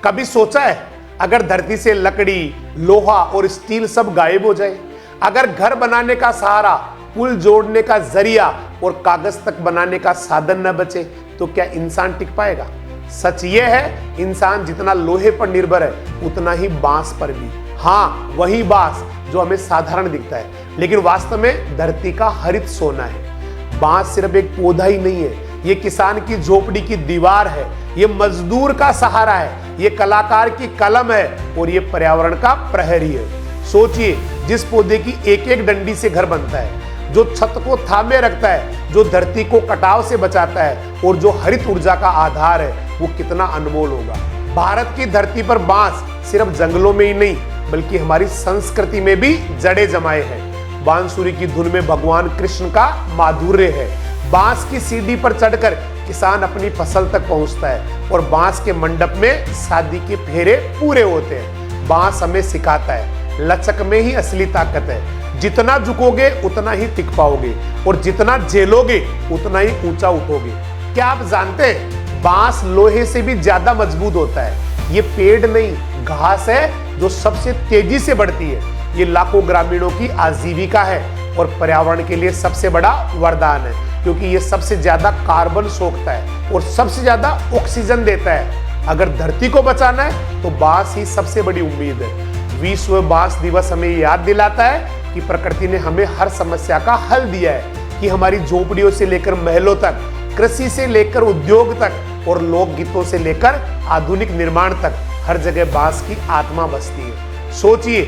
कभी सोचा है अगर धरती से लकड़ी, लोहा और स्टील सब गायब हो जाए, अगर घर बनाने का सहारा, पुल जोड़ने का जरिया और कागज तक बनाने का साधन न बचे तो क्या इंसान टिक पाएगा? सच ये है, इंसान जितना लोहे पर निर्भर है उतना ही बांस पर भी। हाँ, वही बांस जो हमें साधारण दिखता है लेकिन वास्तव में धरती का हरित सोना है। बांस सिर्फ एक पौधा ही नहीं है, ये किसान की झोपड़ी की दीवार है, ये मजदूर का सहारा है, ये कलाकार की कलम है और ये पर्यावरण का प्रहरी है। सोचिए, जिस पौधे की एक एक डंडी से घर बनता है, जो छत को थामे रखता है, जो धरती को कटाव से बचाता है और जो हरित ऊर्जा का आधार है, वो कितना अनमोल होगा। भारत की धरती पर बांस सिर्फ जंगलों में ही नहीं बल्कि हमारी संस्कृति में भी जड़े जमाए हैं। बांसुरी की धुन में भगवान कृष्ण का माधुर्य है। बांस की सीढ़ी पर चढ़कर किसान अपनी फसल तक पहुंचता है और बांस के मंडप में शादी के फेरे पूरे होते हैं। बांस हमें सिखाता है, लचक में ही असली ताकत है। जितना झुकोगे उतना ही टिक पाओगे और जितना झेलोगे उतना ही ऊंचा उठोगे। क्या आप जानते हैं, बांस लोहे से भी ज्यादा मजबूत होता है। ये पेड़ नहीं, घास है जो सबसे तेजी से बढ़ती है। ये लाखों ग्रामीणों की आजीविका है और पर्यावरण के लिए सबसे बड़ा वरदान है, क्योंकि ये सबसे ज्यादा कार्बन सोखता है और सबसे ज्यादा ऑक्सीजन देता है। अगर धरती को बचाना है तो बांस ही सबसे बड़ी उम्मीद है। विश्व बांस दिवस हमें याद दिलाता है कि प्रकृति ने हमें हर समस्या का हल दिया है, कि हमारी झोपड़ियों से लेकर महलों तक, कृषि से लेकर उद्योग तक और लोकगीतों से लेकर आधुनिक निर्माण तक हर जगह बांस की आत्मा बसती है। सोचिए,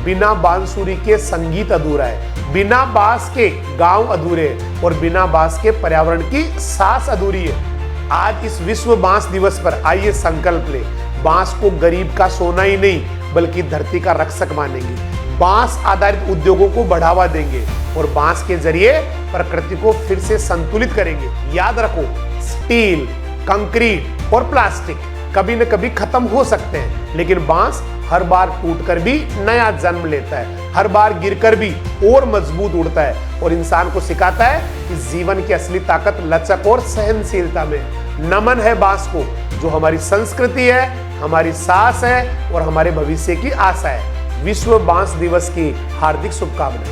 बिना बांसुरी के संगीत अधूरा है, बिना बांस के गांव अधूरे हैं और बिना बांस के पर्यावरण की सांस अधूरी है। आज इस विश्व बांस दिवस पर आइए संकल्प ले, बांस को गरीब का सोना ही नहीं बल्कि धरती का रक्षक मानेंगे। बांस आधारित उद्योगों को बढ़ावा देंगे और बांस के जरिए प्रकृति को फिर से संतुलित करेंगे। याद रखो, स्टील, कंक्रीट और प्लास्टिक कभी न कभी खत्म हो सकते हैं, लेकिन बांस हर बार टूटकर भी नया जन्म लेता है, हर बार गिरकर भी और मजबूत उड़ता है और इंसान को सिखाता है कि जीवन की असली ताकत लचक और सहनशीलता में। नमन है बांस को, जो हमारी संस्कृति है, हमारी सांस है और हमारे भविष्य की आशा है। विश्व बांस दिवस की हार्दिक शुभकामनाएं।